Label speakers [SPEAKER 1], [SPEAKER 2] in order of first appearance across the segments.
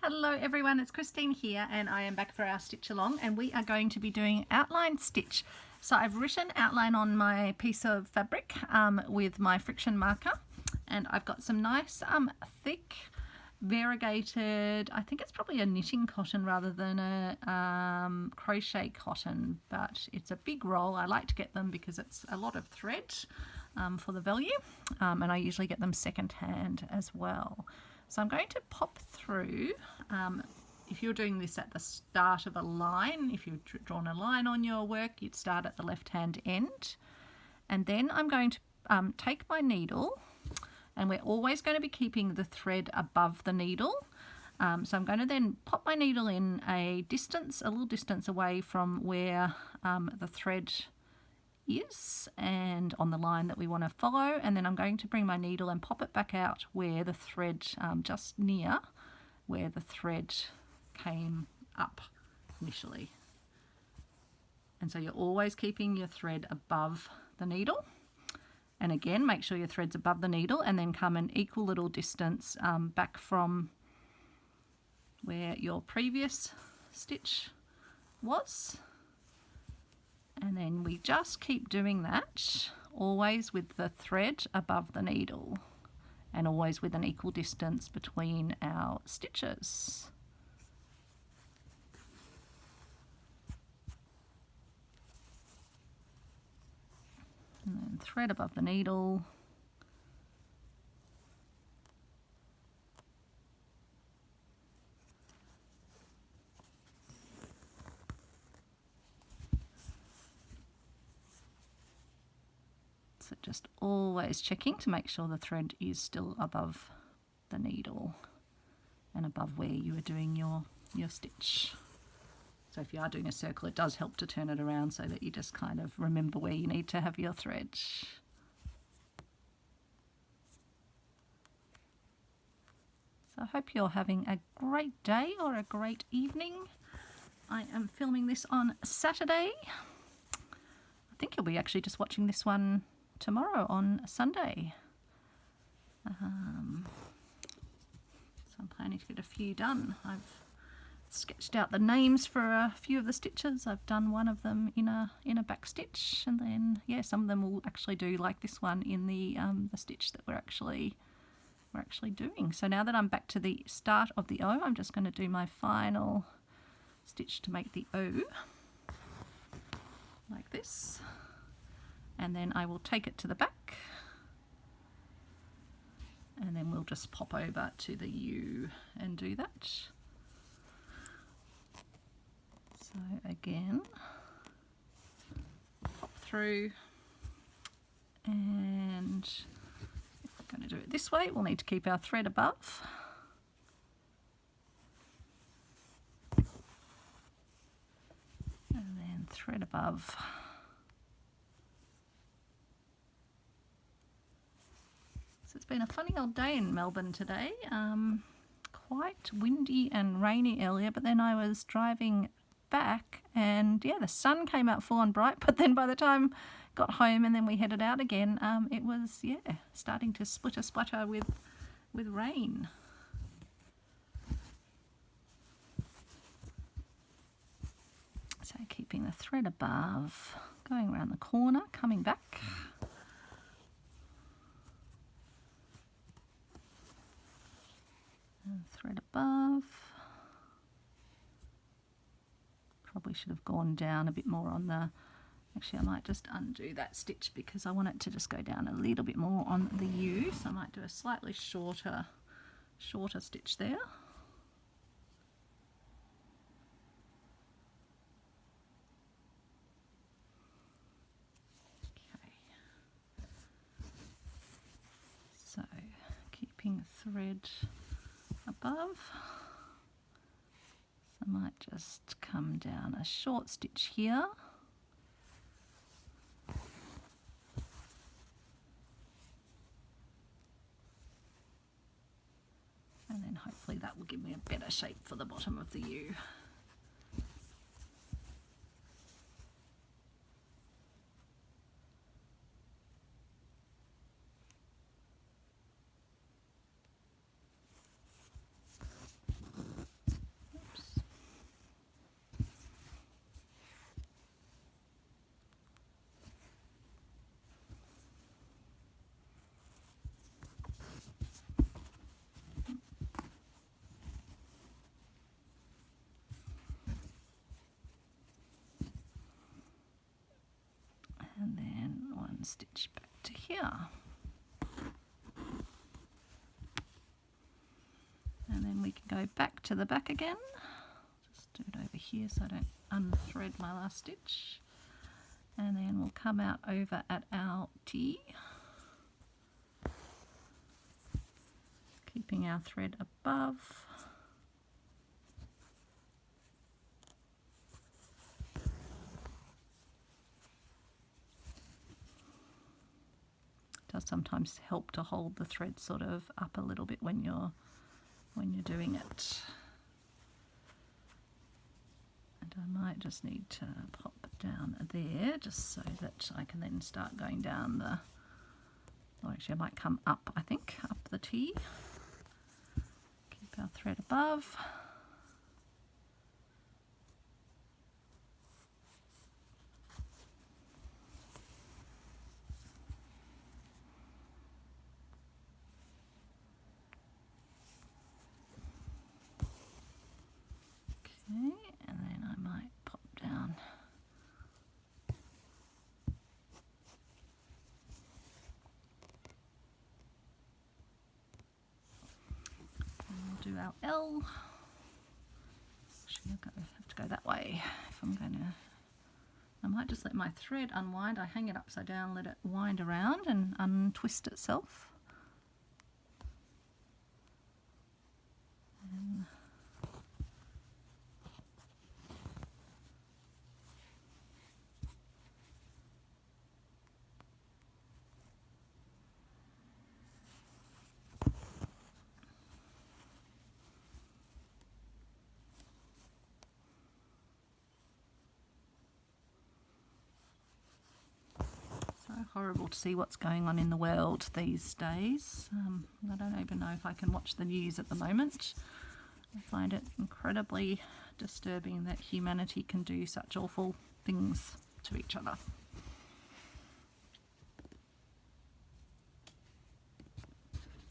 [SPEAKER 1] Hello everyone, it's Christine here and I am back for our stitch along, and we are going to be doing outline stitch. So I've written outline on my piece of fabric with my friction marker, and I've got some nice thick variegated, I think it's probably a knitting cotton rather than a crochet cotton, but it's a big roll. I like to get them because it's a lot of thread for the value, and I usually get them second hand as well. So I'm going to pop through, if you're doing this at the start of a line, if you've drawn a line on your work, you'd start at the left hand end. And then I'm going to take my needle, and we're always going to be keeping the thread above the needle. So I'm going to then pop my needle in a little distance away from where the thread is and on the line that we want to follow, and then I'm going to bring my needle and pop it back out where the thread, just near where the thread came up initially. And so you're always keeping your thread above the needle, and again make sure your thread's above the needle, and then come an equal little distance back from where your previous stitch was. And then we just keep doing that, always with the thread above the needle and always with an equal distance between our stitches. And then thread above the needle. So just always checking to make sure the thread is still above the needle and above where you are doing your stitch. So if you are doing a circle, it does help to turn it around so that you just kind of remember where you need to have your thread. So I hope you're having a great day or a great evening. I am filming this on Saturday. I think you'll be actually just watching this one tomorrow on Sunday. So I'm planning to get a few done. I've sketched out the names for a few of the stitches. I've done one of them in a back stitch, and then some of them will actually do like this one in the stitch that we're actually doing. So now that I'm back to the start of the O, I'm just going to do my final stitch to make the O like this. And then I will take it to the back, and then we'll just pop over to the U and do that. So again, pop through, and if we're going to do it this way, we'll need to keep our thread above. And then thread above. It's been a funny old day in Melbourne today, quite windy and rainy earlier, but then I was driving back and the sun came out full on bright, but then by the time I got home and then we headed out again, it was starting to splatter with rain. So keeping the thread above, going around the corner, coming back. And thread above. Probably should have gone down a bit more on the, actually I might just undo that stitch because I want it to just go down a little bit more on the U, so I might do a slightly shorter stitch there. Okay. So keeping thread above. So I might just come down a short stitch here. And then hopefully that will give me a better shape for the bottom of the U. and stitch back to here. And then we can go back to the back again. Just do it over here so I don't unthread my last stitch. And then we'll come out over at our T, keeping our thread above. It does sometimes help to hold the thread sort of up a little bit when you're doing it. And I might just need to pop it down there just so that I can then start going down the, or actually I might come up, I think, up the T. Keep our thread above. Okay, and then I might pop down. And we'll do our L. Actually, I'll have to go that way if I'm going to. I might just let my thread unwind. I hang it upside down, let it wind around and untwist itself. And horrible to see what's going on in the world these days. I don't even know if I can watch the news at the moment. I find it incredibly disturbing that humanity can do such awful things to each other.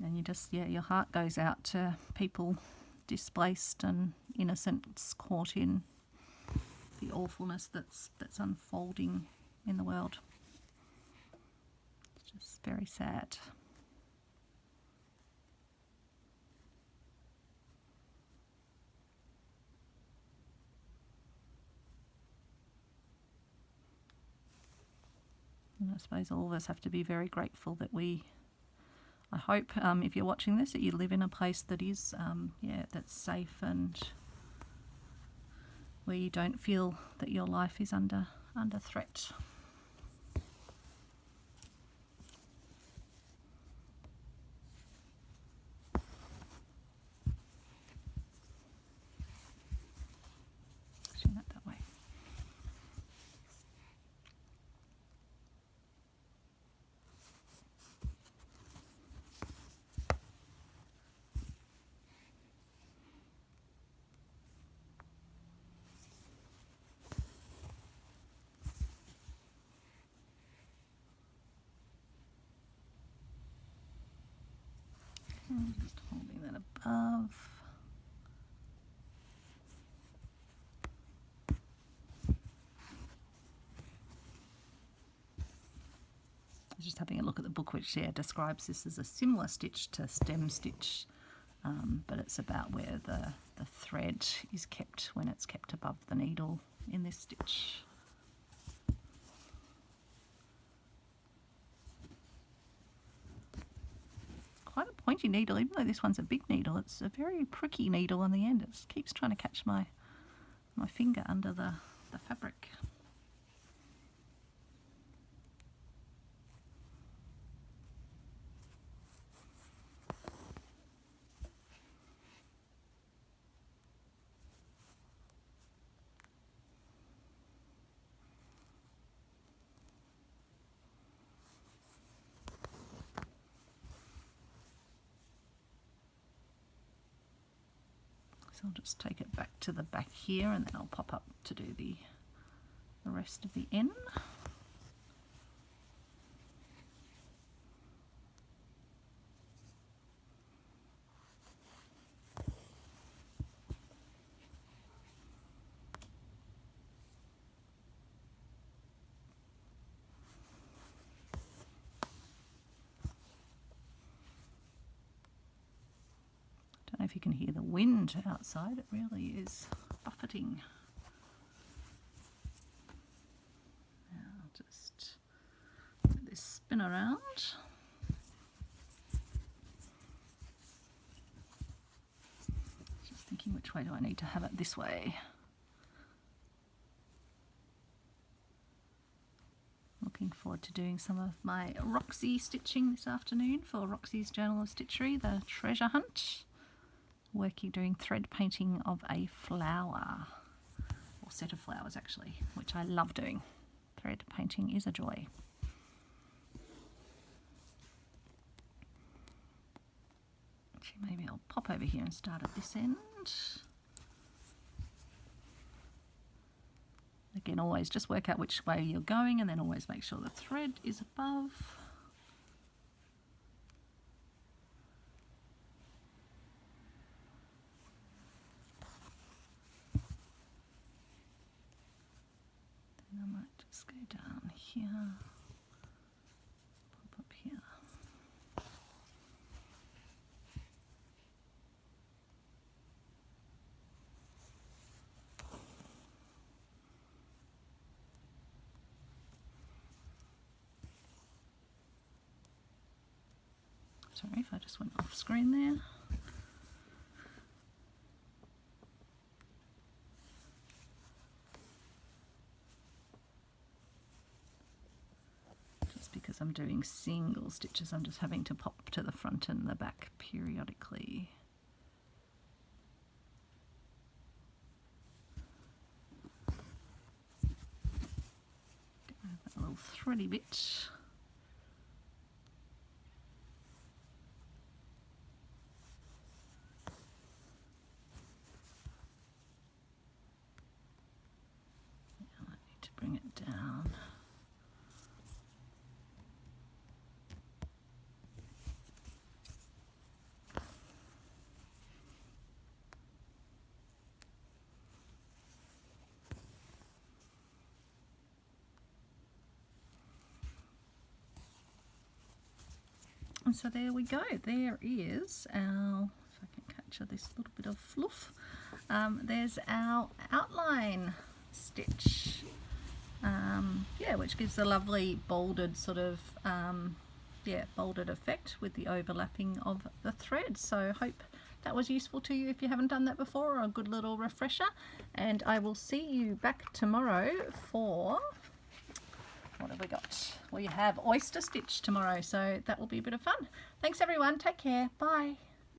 [SPEAKER 1] And you just, yeah, your heart goes out to people displaced and innocents caught in the awfulness that's unfolding in the world. Just very sad. And I suppose all of us have to be very grateful that I hope if you're watching this that you live in a place that is, that's safe and where you don't feel that your life is under threat. That way. And just holding that above. Just having a look at the book, which describes this as a similar stitch to stem stitch, but it's about where the thread is kept when it's kept above the needle in this stitch. It's quite a pointy needle, even though this one's a big needle. It's a very pricky needle on the end. It keeps trying to catch my finger under the fabric. So I'll just take it back to the back here and then I'll pop up to do the rest of the N. if you can hear the wind outside. It really is buffeting. Now just let this spin around. Just thinking, which way do I need to have it? This way. Looking forward to doing some of my Roxy stitching this afternoon for Roxy's Journal of Stitchery, the treasure hunt. Doing thread painting of a flower, or set of flowers actually, which I love doing. Thread painting is a joy. Actually, maybe I'll pop over here and start at this end. Again, always just work out which way you're going and then always make sure the thread is above. Then I might just go down here, pop up here. Sorry if I just went off screen there. Just because I'm doing single stitches, I'm just having to pop to the front and the back periodically. That little thready bit. Bring it down. And so there we go. There is our, if I can capture this little bit of fluff, there's our outline stitch. Yeah, which gives a lovely bolded sort of bolded effect with the overlapping of the thread. So hope that was useful to you if you haven't done that before, or a good little refresher. And I will see you back tomorrow for, what have we got? We have oyster stitch tomorrow, so that will be a bit of fun. Thanks everyone, take care, bye.